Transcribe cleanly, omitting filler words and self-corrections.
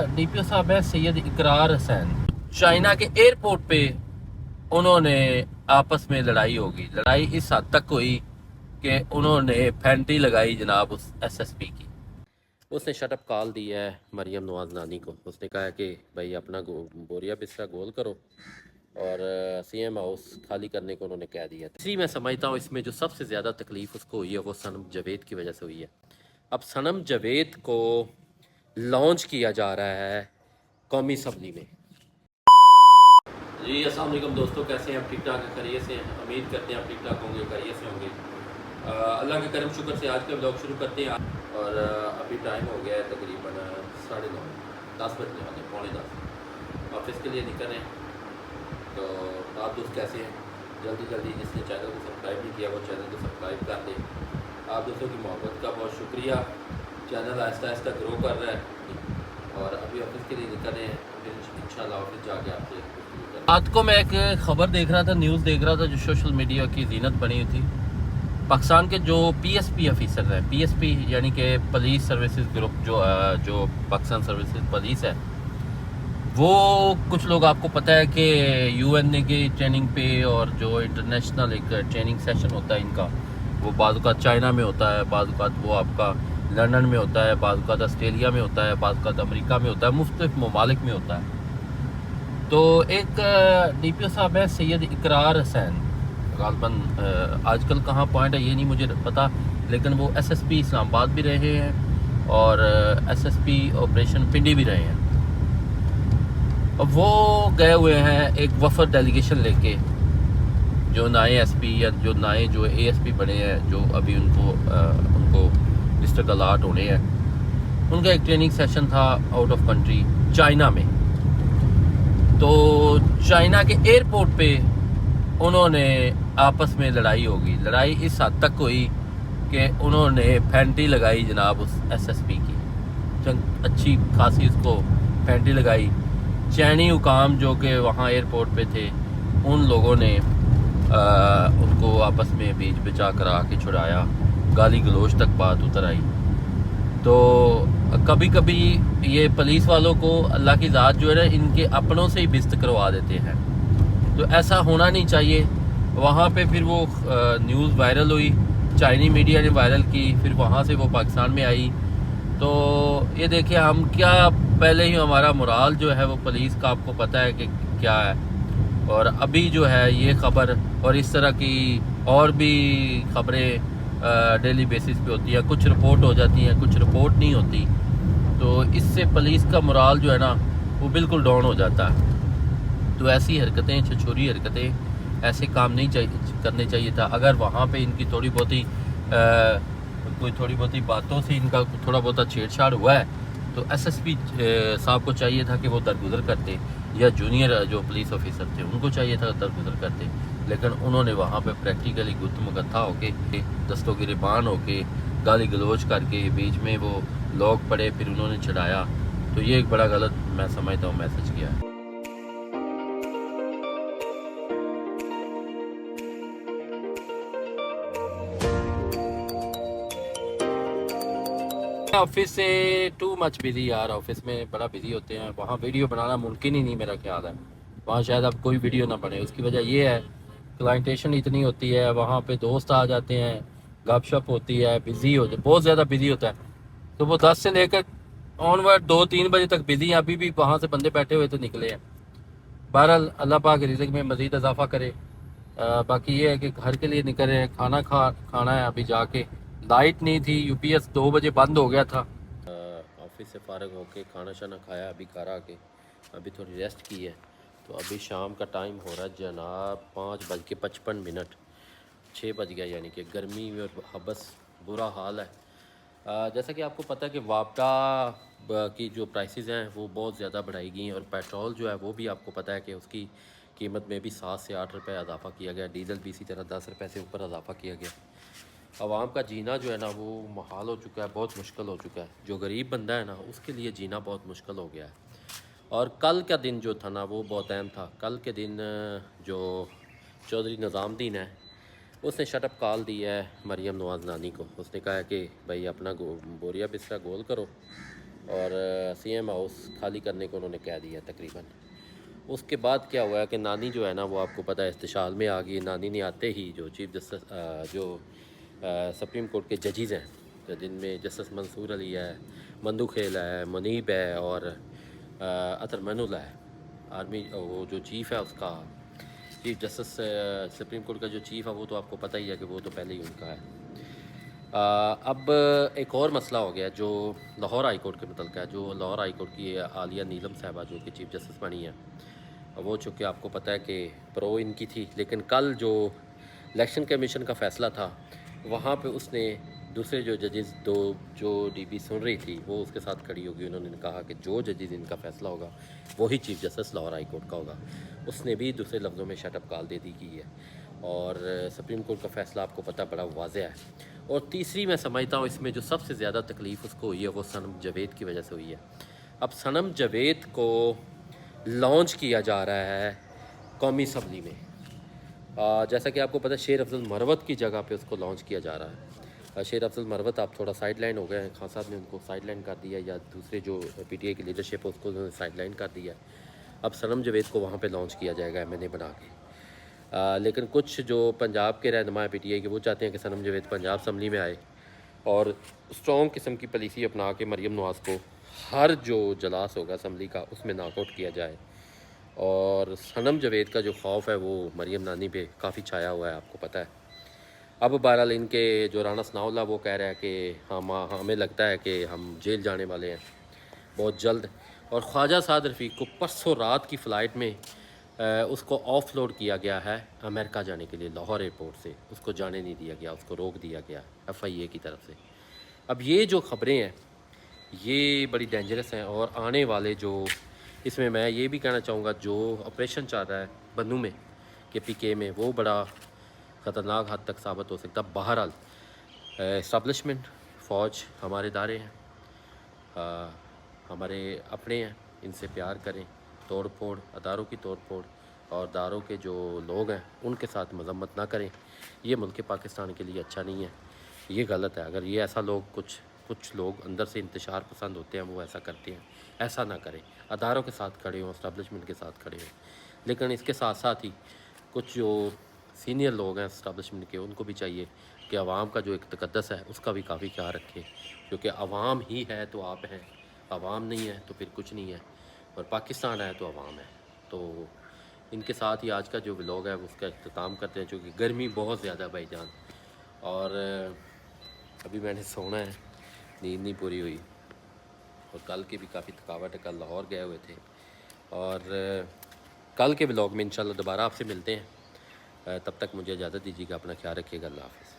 DPO साहब है सैयद इकरार हुसैन। चाइना के एयरपोर्ट पे उन्होंने आपस में लड़ाई होगी। लड़ाई इस हद तक हुई कि उन्होंने फैंटी लगाई जनाब उस एसएसपी की। उसने शटअप कॉल दी है मरियम नवाज नानी को। उसने कहा है कि भाई अपना बोरिया बिस्तरा गोल करो और सीएम हाउस खाली करने को उन्होंने कह दिया। इसी मैं समझता हूँ इसमें जो सबसे ज़्यादा तकलीफ़ उसको हुई है वो सनम जावेद की वजह से हुई है। अब सनम जावेद को लॉन्च किया जा रहा है कौमी असम्बली में। जी अस्सलाम वालेकुम दोस्तों, कैसे हैं आप? ठीक ठाक खैरियत से हैं? उम्मीद करते हैं आप ठीक ठाक होंगे, खैरियत से होंगे। अल्लाह के करम शुक्र से आज का ब्लॉग शुरू करते हैं। और अभी टाइम हो गया है तकरीबन 9:30, 10 बजने वाले, 9:45। ऑफिस के लिए निकल रहे हैं। तो आप दोस्त कैसे हैं? जल्दी जल्दी जिसने चैनल को सब्सक्राइब नहीं किया वो चैनल को सब्सक्राइब कर दें। आप दोस्तों की मोहब्बत का बहुत शुक्रिया। चैनल आहिस्ता आहिस्ता ग्रो कर रहा है और अभी ऑफिस के लिए निकल रहे हैं। फिर इंशाल्लाह ऑफिस जाके आपसे रात को मैं एक खबर देख रहा था, न्यूज़ देख रहा था जो सोशल मीडिया की जीनत बनी हुई थी। पाकिस्तान के जो पीएसपी ऑफिसर हैं, पीएसपी यानी कि पुलिस सर्विसेज ग्रुप, जो पाकिस्तान सर्विसेज पुलिस है, वो कुछ लोग आपको पता है कि यूएनए की ट्रेनिंग पे और जो इंटरनेशनल एक ट्रेनिंग सेशन होता है इनका, वो बाज़ चाइना में होता है, बाज़ वो आपका लंदन में होता है, बाज़ ऑस्ट्रेलिया में होता है, बाज़ अमेरिका में होता है, मुख्तलिफ ममालिक में होता है। तो एक डीपीओ साहब है सैयद इकरार हुसैन, गालबन आजकल कहाँ पॉइंट है ये नहीं मुझे पता, लेकिन वो एसएसपी इस्लामाबाद भी रहे हैं और एसएसपी ऑपरेशन पिंडी भी रहे हैं। अब वो गए हुए हैं एक वफद डेलीगेशन लेके, जो नए एसपी या जो नए जो एएसपी बने हैं, जो अभी उनको डिस्ट्रिक्ट अलाट होने हैं, उनका एक ट्रेनिंग सेशन था आउट ऑफ कंट्री चाइना में। तो चाइना के एयरपोर्ट पे उन्होंने आपस में लड़ाई होगी। लड़ाई इस हद तक हुई कि उन्होंने फैंटी लगाई जनाब उस एसएसपी की, अच्छी खासी उसको फैंटी लगाई। चैनी हुकाम जो कि वहाँ एयरपोर्ट पे थे, उन लोगों ने उनको आपस में बीच बचा करा के छुड़ाया, गाली गलोच तक बात उतर आई। तो कभी कभी ये पुलिस वालों को अल्लाह की ज़ात जो है ना, इनके अपनों से ही बिस्त करवा देते हैं। तो ऐसा होना नहीं चाहिए। वहाँ पे फिर वो न्यूज़ वायरल हुई, चाइनी मीडिया ने वायरल की, फिर वहाँ से वो पाकिस्तान में आई। तो ये देखिए, हम क्या पहले ही हमारा मोराल जो है वो पुलिस का आपको पता है कि क्या है। और अभी जो है ये ख़बर और इस तरह की और भी ख़बरें डेली बेसिस पे होती है। कुछ रिपोर्ट हो जाती हैं, कुछ रिपोर्ट नहीं होती। तो इससे पुलिस का मोराल जो है ना वो बिल्कुल डाउन हो जाता है। तो ऐसी हरकतें, छछूरी हरकतें, ऐसे काम नहीं करने चाहिए था। अगर वहाँ पे इनकी थोड़ी बहुती बातों से इनका थोड़ा बहुत छेड़छाड़ हुआ है तो एसएसपी साहब को चाहिए था कि वो दरगुजर करते, या जूनियर जो पुलिस ऑफिसर थे उनको चाहिए था दरगुजर करते। लेकिन उन्होंने वहाँ पे प्रैक्टिकली गुत्त मुगत्था होके, दस्तों गिरबान होके, गाली गलोच करके बीच में वो लोग पड़े, फिर उन्होंने छड़ाया। तो ये एक बड़ा गलत मैं समझता हूँ मैसेज किया है। ऑफिस से टू मच बिजी यार, ऑफिस में बड़ा बिजी होते हैं। वहाँ वीडियो बनाना मुमकिन ही नहीं मेरा ख्याल है। वहाँ शायद अब कोई वीडियो ना बने। उसकी वजह ये है क्लाइंटेशन इतनी होती है, वहाँ पे दोस्त आ जाते हैं, गपशप होती है, बिजी हो बहुत ज़्यादा बिजी होता है। तो वो 10 से लेकर ऑनवर्ड 2-3 बजे तक बिजी हैं। अभी भी वहाँ से बंदे बैठे हुए तो निकले हैं। बहरहाल अल्लाह पाक रिज़्क़ में मज़ीद इजाफा करे। बाकी ये है कि घर के लिए निकल रहे हैं, खाना है अभी जाके। लाइट नहीं थी, यूपीएस 2 बजे बंद हो गया था। ऑफिस से फारग होके खाना शाना खाया, अभी घर आके अभी थोड़ी रेस्ट की है। तो अभी शाम का टाइम हो रहा है जनाब 5:55, 6 बज गया, यानी कि गर्मी में और हबस बुरा हाल है। जैसा कि आपको पता है कि वापडा की जो प्राइसेस हैं वो बहुत ज़्यादा बढ़ाई गई हैं, और पेट्रोल जो है वो भी आपको पता है कि उसकी कीमत में भी 7 से 8 रुपये इजाफा किया गया। डीजल भी इसी तरह 10 रुपये से ऊपर इजाफा किया गया। आवाम का जीना जो है ना वो मुहाल हो चुका है, बहुत मुश्किल हो चुका है। जो गरीब बंदा है ना उसके लिए जीना बहुत मुश्किल हो गया है। और कल का दिन जो था ना वो बहुत अहम था। कल के दिन जो चौधरी निज़ामुद्दीन है उसने शटअप कॉल दिया है मरियम नवाज नानी को। उसने कहा है कि भाई अपना बोरिया बिस्तरा गोल करो اور سی ایم ہاؤس خالی کرنے کو انہوں نے کہہ دیا تقریباً۔ اس کے بعد کیا ہوا ہے کہ نانی جو ہے نا وہ آپ کو پتہ ہے استشال میں آ گئی۔ نانی نے آتے ہی جو چیف جسٹس جو سپریم کورٹ کے ججز ہیں، جن میں جسٹس منصور علی ہے، مندو خیل ہے، منیب ہے اور اطہر منول ہے، آرمی وہ جو چیف ہے اس کا، چیف جسٹس سپریم کورٹ کا جو چیف ہے وہ تو آپ کو پتہ ہی ہے کہ وہ تو پہلے ہی ان کا ہے۔ اب ایک اور مسئلہ ہو گیا جو لاہور ہائی کورٹ کے متعلق ہے، جو لاہور ہائی کورٹ کی عالیہ نیلم صاحبہ جو کہ چیف جسٹس بنی ہے، وہ چونکہ آپ کو پتہ ہے کہ پرو ان کی تھی، لیکن کل جو الیکشن کمیشن کا فیصلہ تھا وہاں پہ اس نے دوسرے جو ججز جو ڈی پی سن رہی تھی وہ اس کے ساتھ کھڑی ہوگی۔ انہوں نے کہا کہ جو ججز ان کا فیصلہ ہوگا وہی chief justice Lahore high court کا ہوگا۔ اس نے بھی دوسرے لفظوں میں شٹ اپ کال دے دی کی ہے، اور سپریم کورٹ کا فیصلہ آپ کو پتہ بڑا واضح ہے۔ اور تیسری میں سمجھتا ہوں اس میں جو سب سے زیادہ تکلیف اس کو ہوئی ہے وہ صنم جاوید کی وجہ سے ہوئی ہے۔ اب صنم جاوید کو لانچ کیا جا رہا ہے قومی اسمبلی میں، جیسا کہ آپ کو پتہ ہے شیر افضل مروت کی جگہ پہ اس کو لانچ کیا جا رہا ہے۔ شیر افضل مروت آپ تھوڑا سائڈ لائن ہو گئے ہیں، خان صاحب نے ان کو سائڈ لائن کر دیا، یا دوسرے جو پی ٹی آئی کی لیڈرشپ ہے اس کو انہوں نے سائڈ لائن کر دیا۔ اب صنم جاوید کو وہاں پہ لانچ کیا جائے گا ایم این اے بنا کے، لیکن کچھ جو پنجاب کے رہنما پی ٹی آئی کے وہ چاہتے ہیں کہ صنم جاوید پنجاب اسمبلی میں آئے اور اسٹرانگ قسم کی پالیسی اپنا کے مریم نواز کو ہر جو اجلاس ہوگا اسمبلی کا اس میں ناک آؤٹ کیا جائے۔ اور صنم جاوید کا جو خوف ہے وہ مریم نانی پہ کافی چھایا ہوا ہے، آپ کو پتہ ہے۔ اب بہرحال ان کے جو رانا ثناء اللہ وہ کہہ رہا ہے کہ ہمیں لگتا ہے کہ ہم جیل جانے والے ہیں بہت جلد، اور خواجہ سعد رفیق کو پرسوں رات کی فلائٹ میں اس کو آف لوڈ کیا گیا ہے امریکہ جانے کے لیے لاہور ایئرپورٹ سے، اس کو جانے نہیں دیا گیا، اس کو روک دیا گیا ایف آئی اے کی طرف سے۔ اب یہ جو خبریں ہیں یہ بڑی ڈینجرس ہیں، اور آنے والے جو اس میں میں یہ بھی کہنا چاہوں گا جو آپریشن چل رہا ہے بنوں میں کے پی کے میں وہ بڑا خطرناک حد تک ثابت ہو سکتا ہے۔ بہرحال اسٹیبلشمنٹ فوج ہمارے ادارے ہیں، ہمارے اپنے ہیں، ان سے پیار کریں، توڑ پھوڑ اداروں کی توڑ پھوڑ اور اداروں کے جو لوگ ہیں ان کے ساتھ مذمت نہ کریں، یہ ملک پاکستان کے لیے اچھا نہیں ہے، یہ غلط ہے۔ اگر یہ ایسا لوگ کچھ لوگ اندر سے انتشار پسند ہوتے ہیں وہ ایسا کرتے ہیں، ایسا نہ کریں، اداروں کے ساتھ کھڑے ہوں، اسٹیبلشمنٹ کے ساتھ کھڑے ہوں۔ لیکن اس کے ساتھ ساتھ ہی کچھ جو سینئر لوگ ہیں اسٹیبلشمنٹ کے ان کو بھی چاہیے کہ عوام کا جو ایک تقدس ہے اس کا بھی کافی خیال رکھیں، کیونکہ عوام ہی ہے تو آپ ہیں، عوام نہیں ہے تو پھر کچھ نہیں ہے، اور پاکستان ہے تو عوام ہے۔ تو ان کے ساتھ ہی آج کا جو ولاگ ہے اس کا اختتام کرتے ہیں، چونکہ گرمی بہت زیادہ ہے بھائی جان، اور ابھی میں نے سونا ہے، نیند نہیں پوری ہوئی، اور کل کی بھی کافی تھکاوٹ ہے، کل لاہور گئے ہوئے تھے، اور کل کے ولاگ میں انشاءاللہ دوبارہ آپ سے ملتے ہیں۔ تب تک مجھے اجازت دیجیے گا، اپنا خیال رکھیے گا، اللہ حافظ۔